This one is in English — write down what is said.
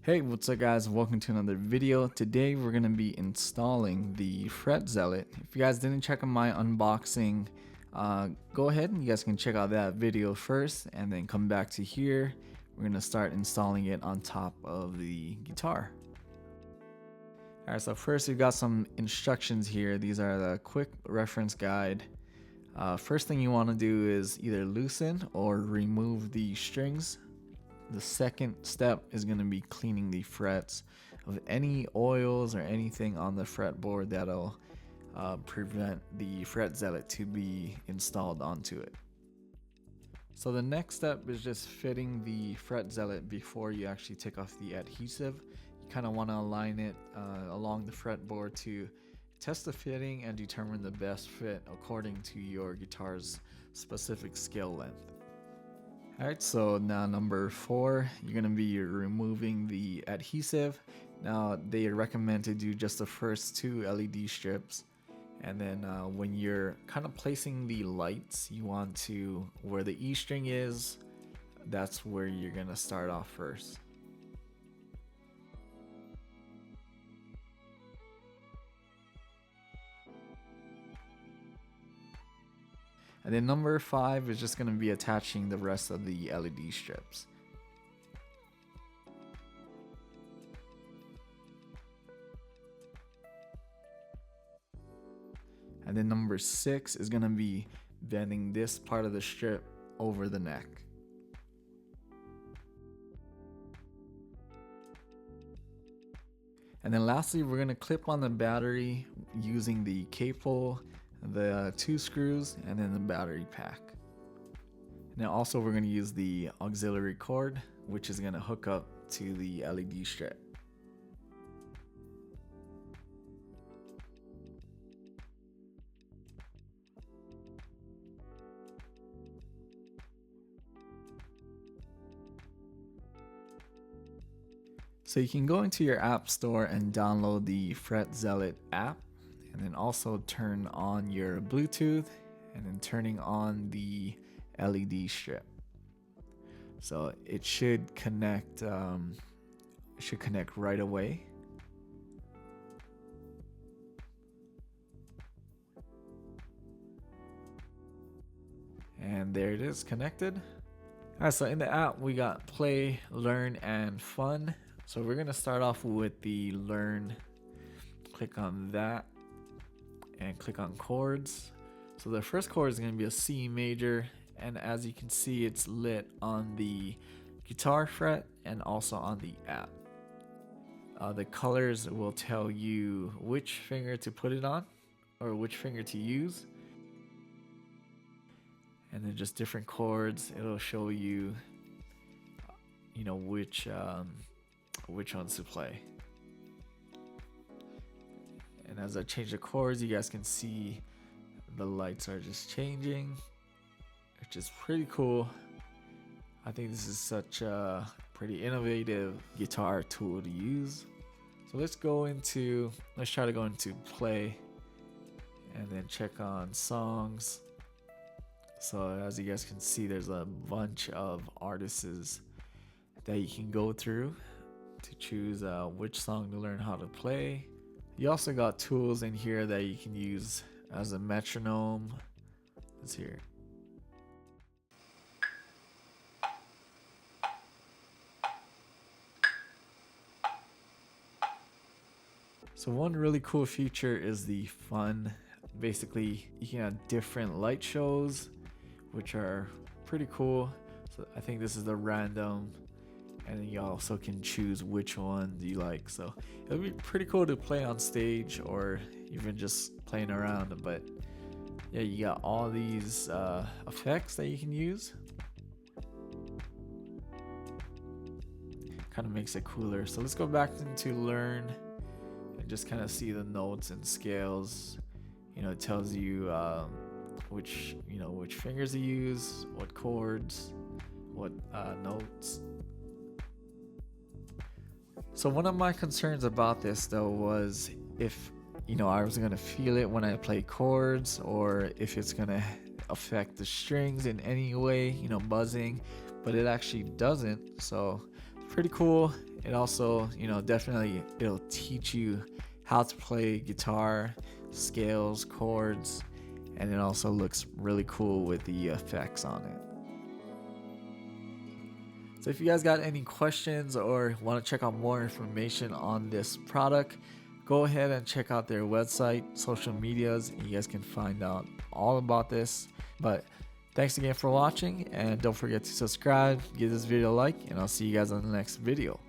Hey, what's up guys? Welcome to another video. Today we're going to be installing the Fret Zealot. If you guys didn't check out my unboxing, go ahead and you guys can check out that video first and then come back to here. We're going to start installing it on top of the guitar. Alright, so first we've got some instructions here. These are the quick reference guide. First thing you want to do is either loosen or remove the strings. The second step is going to be cleaning the frets of any oils or anything on the fretboard that'll prevent the Fret Zealot to be installed onto it. So the next step is just fitting the Fret Zealot before you actually take off the adhesive. You kind of want to align it along the fretboard to test the fitting and determine the best fit according to your guitar's specific scale length. Alright, so now number 4, you're going to be removing the adhesive. Now they recommend to do just the first 2 LED strips, and then when you're kind of placing the lights, you want to, where the E string is, that's where you're going to start off first. And then number 5 is just going to be attaching the rest of the LED strips. And then number 6 is going to be bending this part of the strip over the neck. And then lastly, we're going to clip on the battery using the cable, the 2 screws, and then the battery pack. Now also we're going to use the auxiliary cord, which is going to hook up to the LED strip. So you can go into your app store and download the Fret Zealot app, and then also turn on your Bluetooth and then turning on the LED strip. So it should connect right away. And there it is, connected. Alright, so in the app we got play, learn, and fun. So we're gonna start off with the learn. Click on that and click on chords. So the first chord is going to be a C major, and as you can see, it's lit on the guitar fret and also on the app. The colors will tell you which finger to put it on or which finger to use, and then just different chords. It'll show you which ones to play. And as I change the chords, you guys can see the lights are just changing, which is pretty cool. I think this is such a pretty innovative guitar tool to use. So let's try to go into play and then check on songs. So as you guys can see, there's a bunch of artists that you can go through to choose which song to learn how to play. You also got tools in here that you can use as a metronome. Let's hear it. So one really cool feature is the fun. Basically, you can have different light shows, which are pretty cool. So I think this is the random, and then you also can choose which one you like. So it'll be pretty cool to play on stage or even just playing around. But yeah, you got all these effects that you can use. Kind of makes it cooler. So let's go back into learn and just kind of see the notes and scales. It tells you which fingers to use, what chords, what notes. So one of my concerns about this though was if I was gonna feel it when I play chords, or if it's gonna affect the strings in any way, buzzing, but it actually doesn't. So pretty cool. It also, you know, definitely it'll teach you how to play guitar, scales, chords, and it also looks really cool with the effects on it. So if you guys got any questions or want to check out more information on this product, go ahead and check out their website, social medias, and you guys can find out all about this. But thanks again for watching, and don't forget to subscribe, give this video a like, and I'll see you guys on the next video.